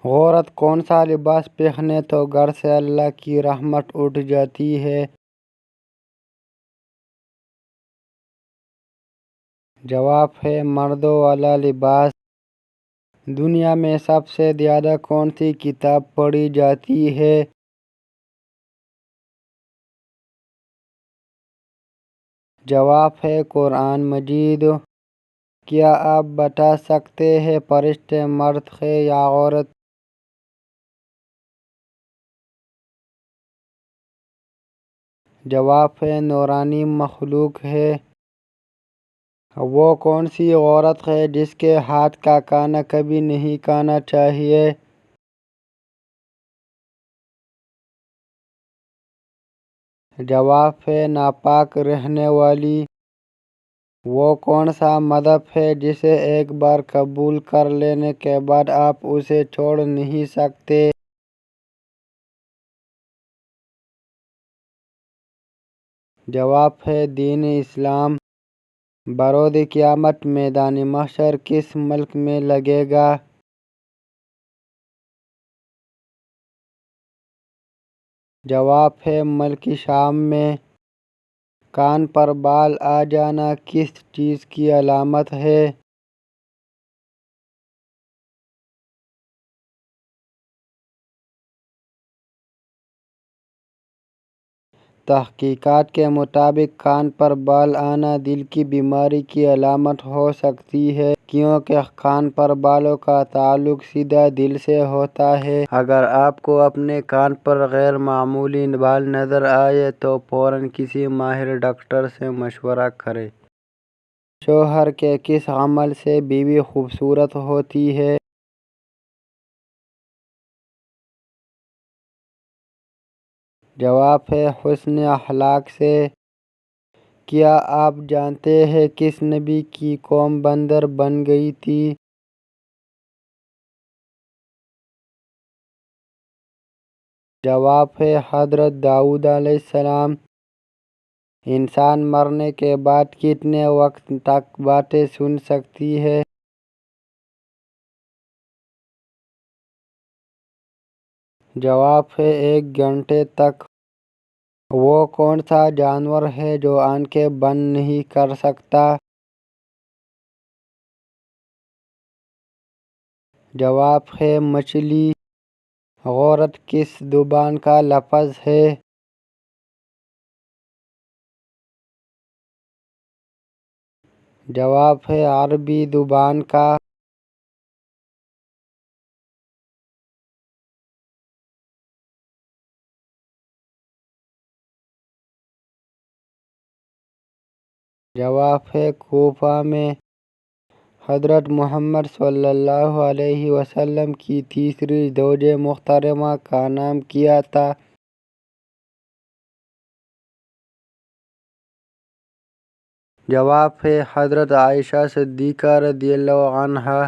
عورت کون سا لباس پہنے تو گھر سے اللہ کی رحمت اٹھ جاتی ہے؟ جواب ہے مردوں والا لباس۔ دنیا میں سب سے زیادہ کون سی کتاب پڑھی جاتی ہے؟ جواب ہے قرآن مجید۔ کیا آپ بتا سکتے ہیں فرشتے مرد ہے یا عورت؟ جواب ہے نورانی مخلوق ہے۔ وہ کون سی عورت ہے جس کے ہاتھ کا کھانا کبھی نہیں کھانا چاہیے؟ جواب ہے ناپاک رہنے والی۔ وہ کون سا مذہب ہے جسے ایک بار قبول کر لینے کے بعد آپ اسے چھوڑ نہیں سکتے؟ جواب ہے دین اسلام۔ بروز قیامت میدان محشر کس ملک میں لگے گا؟ جواب ہے ملک شام میں۔ کان پر بال آ جانا کس چیز کی علامت ہے؟ تحقیقات کے مطابق کان پر بال آنا دل کی بیماری کی علامت ہو سکتی ہے، کیونکہ کان پر بالوں کا تعلق سیدھا دل سے ہوتا ہے۔ اگر آپ کو اپنے کان پر غیر معمولی بال نظر آئے تو فوراً کسی ماہر ڈاکٹر سے مشورہ کریں۔ شوہر کے کس عمل سے بیوی خوبصورت ہوتی ہے؟ جواب ہے حسن اخلاق سے۔ کیا آپ جانتے ہیں کس نبی کی قوم بندر بن گئی تھی؟ جواب ہے حضرت داؤد علیہ السلام۔ انسان مرنے کے بعد کتنے وقت تک باتیں سن سکتی ہے؟ جواب ہے 1 گھنٹے تک۔ وہ کون سا جانور ہے جو آنکھیں بند نہیں کر سکتا؟ جواب ہے مچھلی۔ عورت کس زبان کا لفظ ہے؟ جواب ہے عربی زبان کا۔ جواب ہے کوفہ میں۔ حضرت محمد صلی اللہ علیہ وسلم کی تیسری زوج محترمہ کا نام کیا تھا؟ جواب ہے حضرت عائشہ صدیقہ رضی اللہ عنہا۔